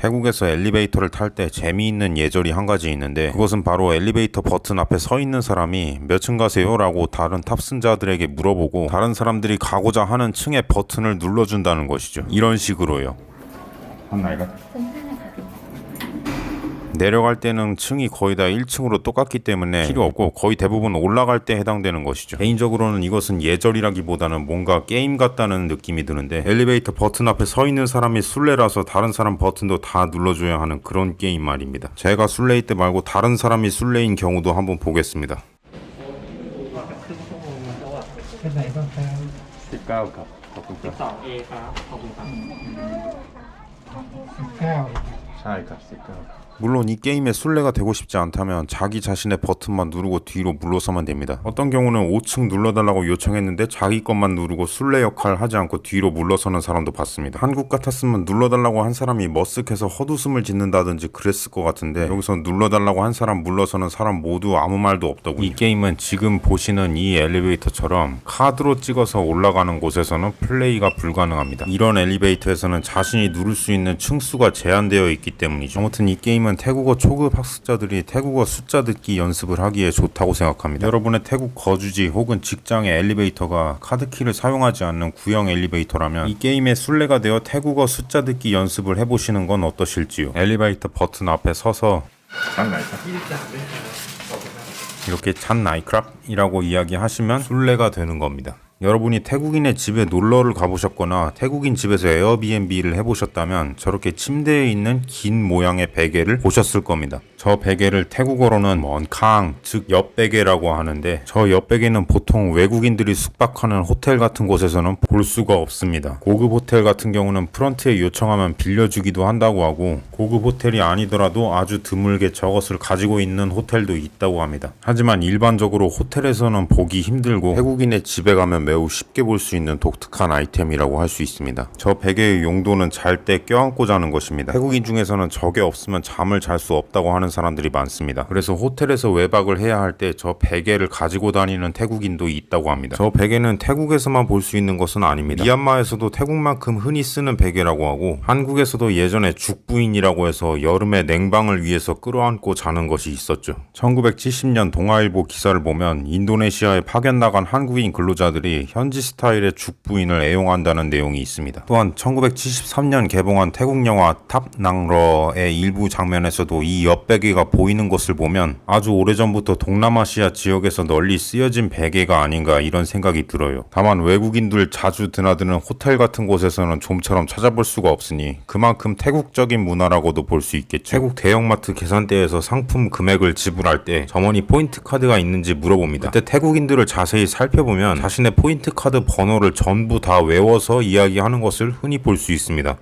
태국에서 엘리베이터를 탈 때 재미있는 예절이 한 가지 있는데, 그것은 바로 엘리베이터 버튼 앞에 서 있는 사람이 몇 층 가세요? 라고 다른 탑승자들에게 물어보고 다른 사람들이 가고자 하는 층의 버튼을 눌러준다는 것이죠. 이런 식으로요. 내려갈 때는 층이 거의 다 1층으로 똑같기 때문에 필요 없고 거의 대부분 올라갈 때 해당되는 것이죠. 개인적으로는 이것은 예절이라기보다는 뭔가 게임 같다는 느낌이 드는데, 엘리베이터 버튼 앞에 서 있는 사람이 술래라서 다른 사람 버튼도 다 눌러줘야 하는 그런 게임 말입니다. 제가 술래일 때 말고 다른 사람이 술래인 경우도 한번 보겠습니다. 19 ครับขอบคุณครับ 12A ครับขอบคุณครับ ใช่ครับ19 물론 이 게임에 술래가 되고 싶지 않다면 자기 자신의 버튼만 누르고 뒤로 물러서면 됩니다. 어떤 경우는 5층 눌러달라고 요청했는데 자기 것만 누르고 술래 역할 하지 않고 뒤로 물러서는 사람도 봤습니다. 한국 같았으면 눌러달라고 한 사람이 머쓱해서 헛웃음을 짓는다든지 그랬을 것 같은데, 여기서 눌러달라고 한 사람 물러서는 사람 모두 아무 말도 없더군요. 이 게임은 지금 보시는 이 엘리베이터처럼 카드로 찍어서 올라가는 곳에서는 플레이가 불가능합니다. 이런 엘리베이터에서는 자신이 누를 수 있는 층수가 제한되어 있기 때문이죠. 아무튼 이 게임은 태국어 초급 학습자들이 태국어 숫자 듣기 연습을 하기에 좋다고 생각합니다. 여러분의 태국 거주지 혹은 직장의 엘리베이터가 카드키를 사용하지 않는 구형 엘리베이터라면 이 게임의 술래가 되어 태국어 숫자 듣기 연습을 해보시는 건 어떠실지요? 엘리베이터 버튼 앞에 서서 이렇게 찬 나이크랍이라고 이야기하시면 술래가 되는 겁니다. 여러분이 태국인의 집에 놀러를 가보셨거나 태국인 집에서 에어비앤비를 해보셨다면 저렇게 침대에 있는 긴 모양의 베개를 보셨을 겁니다. 저 베개를 태국어로는 먼캉, 즉 옆베개라고 하는데, 저 옆베개는 보통 외국인들이 숙박하는 호텔 같은 곳에서는 볼 수가 없습니다. 고급 호텔 같은 경우는 프런트에 요청하면 빌려주기도 한다고 하고, 고급 호텔이 아니더라도 아주 드물게 저것을 가지고 있는 호텔도 있다고 합니다. 하지만 일반적으로 호텔에서는 보기 힘들고 태국인의 집에 가면 매우 쉽게 볼 수 있는 독특한 아이템이라고 할 수 있습니다. 저 베개의 용도는 잘 때 껴안고 자는 것입니다. 태국인 중에서는 저게 없으면 잠을 잘 수 없다고 하는 사람들이 많습니다. 그래서 호텔에서 외박을 해야 할 때 저 베개를 가지고 다니는 태국인도 있다고 합니다. 저 베개는 태국에서만 볼 수 있는 것은 아닙니다. 미얀마에서도 태국만큼 흔히 쓰는 베개라고 하고, 한국에서도 예전에 죽부인이라고 해서 여름에 냉방을 위해서 끌어안고 자는 것이 있었죠. 1970년 동아일보 기사를 보면 인도네시아에 파견 나간 한국인 근로자들이 현지 스타일의 죽부인을 애용한다는 내용이 있습니다. 또한 1973년 개봉한 태국 영화 탑낭러의 일부 장면에서도 이 옆베개가 보이는 것을 보면 아주 오래전부터 동남아시아 지역에서 널리 쓰여진 베개가 아닌가 이런 생각이 들어요. 다만 외국인들 자주 드나드는 호텔 같은 곳에서는 좀처럼 찾아볼 수가 없으니 그만큼 태국적인 문화라고도 볼 수 있겠죠. 태국 대형마트 계산대에서 상품 금액을 지불할 때 점원이 포인트 카드가 있는지 물어봅니다. 그때 태국인들을 자세히 살펴보면 자신의 포인트 카드 번호를 전부 다 외워서 이야기하는 것을 흔히 볼 수 있습니다.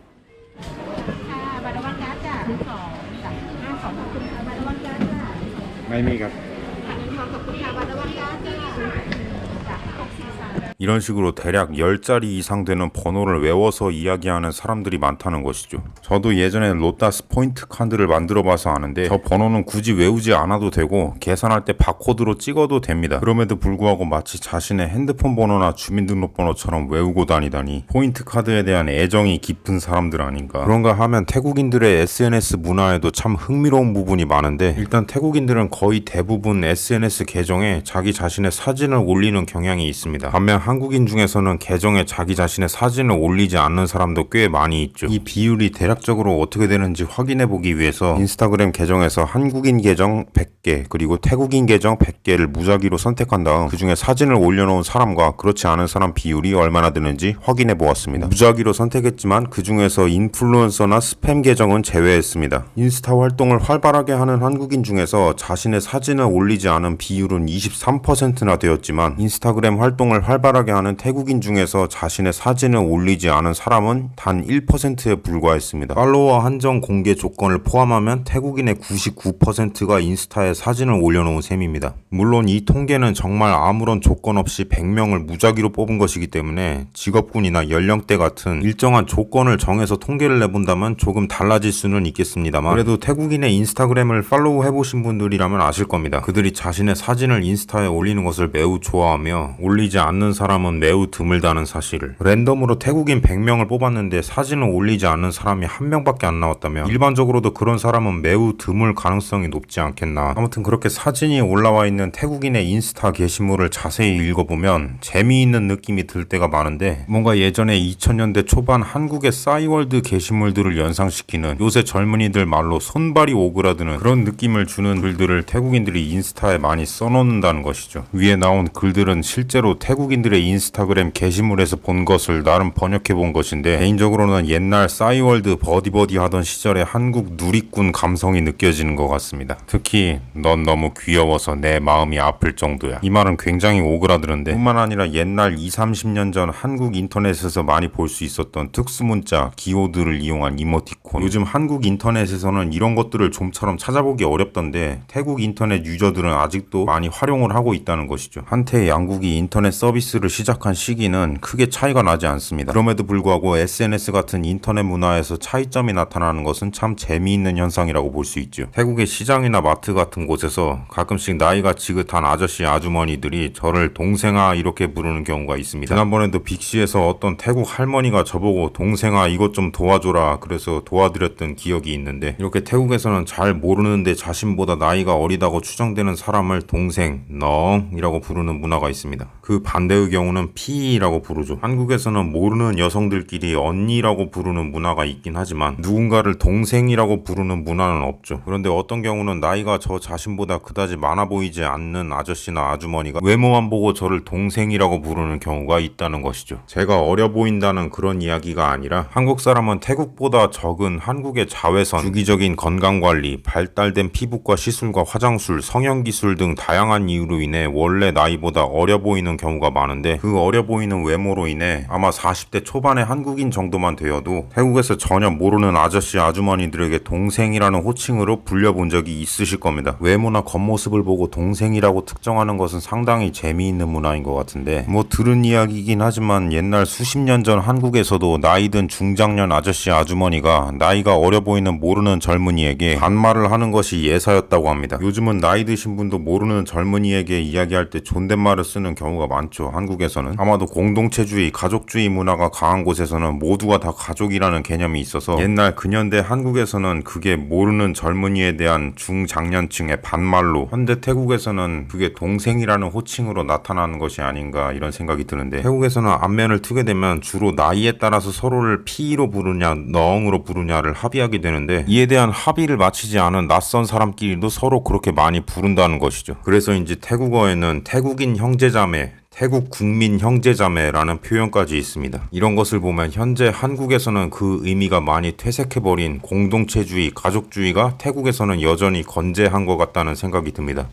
이런 식으로 대략 10자리 이상 되는 번호를 외워서 이야기하는 사람들이 많다는 것이죠. 저도 예전에 로타스 포인트 카드를 만들어 봐서 아는데, 저 번호는 굳이 외우지 않아도 되고 계산할 때 바코드로 찍어도 됩니다. 그럼에도 불구하고 마치 자신의 핸드폰 번호나 주민등록번호처럼 외우고 다니다니 포인트 카드에 대한 애정이 깊은 사람들 아닌가. 그런가 하면 태국인들의 SNS 문화에도 참 흥미로운 부분이 많은데, 일단 태국인들은 거의 대부분 SNS 계정에 자기 자신의 사진을 올리는 경향이 있습니다. 반면 한국인 중에서는 계정에 자기 자신의 사진을 올리지 않는 사람도 꽤 많이 있죠. 이 비율이 대략적으로 어떻게 되는지 확인해 보기 위해서 인스타그램 계정에서 한국인 계정 100개 그리고 태국인 계정 100개를 무작위로 선택한 다음 그 중에 사진을 올려놓은 사람과 그렇지 않은 사람 비율이 얼마나 되는지 확인해 보았습니다. 무작위로 선택했지만 그 중에서 인플루언서나 스팸 계정은 제외했습니다. 인스타 활동을 활발하게 하는 한국인 중에서 자신의 사진을 올리지 않은 비율은 23%나 되었지만, 인스타그램 활동을 활발하게 하는 태국인 중에서 자신의 사진을 올리지 않은 사람은 단 1%에 불과했습니다. 팔로워 한정 공개 조건을 포함하면 태국인의 99%가 인스타에 사진을 올려놓은 셈입니다. 물론 이 통계는 정말 아무런 조건 없이 100명을 무작위로 뽑은 것이기 때문에 직업군이나 연령대 같은 일정한 조건을 정해서 통계를 내본다면 조금 달라질 수는 있겠습니다만, 그래도 태국인의 인스타그램을 팔로우 해보신 분들이라면 아실 겁니다. 그들이 자신의 사진을 인스타에 올리는 것을 매우 좋아하며 올리지 않는 사람 사람은 매우 드물다는 사실을. 랜덤으로 태국인 100명을 뽑았는데 사진을 올리지 않는 사람이 한 명밖에 안 나왔다면 일반적으로도 그런 사람은 매우 드물 가능성이 높지 않겠나. 아무튼 그렇게 사진이 올라와 있는 태국인의 인스타 게시물을 자세히 읽어보면 재미있는 느낌이 들 때가 많은데, 뭔가 예전에 2000년대 초반 한국의 싸이월드 게시물들을 연상시키는, 요새 젊은이들 말로 손발이 오그라드는 그런 느낌을 주는 글들을 태국인들이 인스타에 많이 써놓는다는 것이죠. 위에 나온 글들은 실제로 태국인들의 인스타그램 게시물에서 본 것을 나름 번역해 본 것인데, 개인적으로는 옛날 싸이월드 버디버디 하던 시절의 한국 누리꾼 감성이 느껴지는 것 같습니다. 특히 넌 너무 귀여워서 내 마음이 아플 정도야. 이 말은 굉장히 오그라드는데, 뿐만 아니라 옛날 20-30년 전 한국 인터넷에서 많이 볼 수 있었던 특수문자, 기호들을 이용한 이모티콘. 요즘 한국 인터넷에서는 이런 것들을 좀처럼 찾아보기 어렵던데 태국 인터넷 유저들은 아직도 많이 활용을 하고 있다는 것이죠. 한때 양국이 인터넷 서비스를 시작한 시기는 크게 차이가 나지 않습니다. 그럼에도 불구하고 SNS 같은 인터넷 문화에서 차이점이 나타나는 것은 참 재미있는 현상이라고 볼 수 있죠. 태국의 시장이나 마트 같은 곳에서 가끔씩 나이가 지긋한 아저씨 아주머니들이 저를 동생아 이렇게 부르는 경우가 있습니다. 지난번에도 빅시에서 어떤 태국 할머니가 저보고 동생아 이것 좀 도와줘라 그래서 도와드렸던 기억이 있는데, 이렇게 태국에서는 잘 모르는데 자신보다 나이가 어리다고 추정되는 사람을 동생, 넝이라고 부르는 문화가 있습니다. 그 반대의 경우는 피라고 부르죠. 한국에서는 모르는 여성들끼리 언니라고 부르는 문화가 있긴 하지만 누군가를 동생이라고 부르는 문화는 없죠. 그런데 어떤 경우는 나이가 저 자신보다 그다지 많아 보이지 않는 아저씨나 아주머니가 외모만 보고 저를 동생이라고 부르는 경우가 있다는 것이죠. 제가 어려 보인다는 그런 이야기가 아니라 한국 사람은 태국보다 적은 한국의 자외선, 주기적인 건강관리, 발달된 피부과 시술과 화장술, 성형기술 등 다양한 이유로 인해 원래 나이보다 어려 보이는 경우가 많은데, 그 어려 보이는 외모로 인해 아마 40대 초반의 한국인 정도만 되어도 태국에서 전혀 모르는 아저씨 아주머니들에게 동생이라는 호칭으로 불려본 적이 있으실 겁니다. 외모나 겉모습을 보고 동생이라고 특정하는 것은 상당히 재미있는 문화인 것 같은데, 뭐 들은 이야기이긴 하지만 옛날 수십 년 전 한국에서도 나이든 중장년 아저씨 아주머니가 나이가 어려 보이는 모르는 젊은이에게 반말을 하는 것이 예사였다고 합니다. 요즘은 나이 드신 분도 모르는 젊은이에게 이야기할 때 존댓말을 쓰는 경우가 많죠. 한국에서는 아마도 공동체주의, 가족주의 문화가 강한 곳에서는 모두가 다 가족이라는 개념이 있어서 옛날 근현대 한국에서는 그게 모르는 젊은이에 대한 중장년층의 반말로, 현대 태국에서는 그게 동생이라는 호칭으로 나타나는 것이 아닌가 이런 생각이 드는데, 태국에서는 안면을 트게 되면 주로 나이에 따라서 서로를 피로 부르냐 넝으로 부르냐를 합의하게 되는데, 이에 대한 합의를 마치지 않은 낯선 사람끼리도 서로 그렇게 많이 부른다는 것이죠. 그래서인지 태국어에는 태국인 형제자매, 태국 국민 형제자매라는 표현까지 있습니다. 이런 것을 보면 현재 한국에서는 그 의미가 많이 퇴색해버린 공동체주의, 가족주의가 태국에서는 여전히 건재한 것 같다는 생각이 듭니다.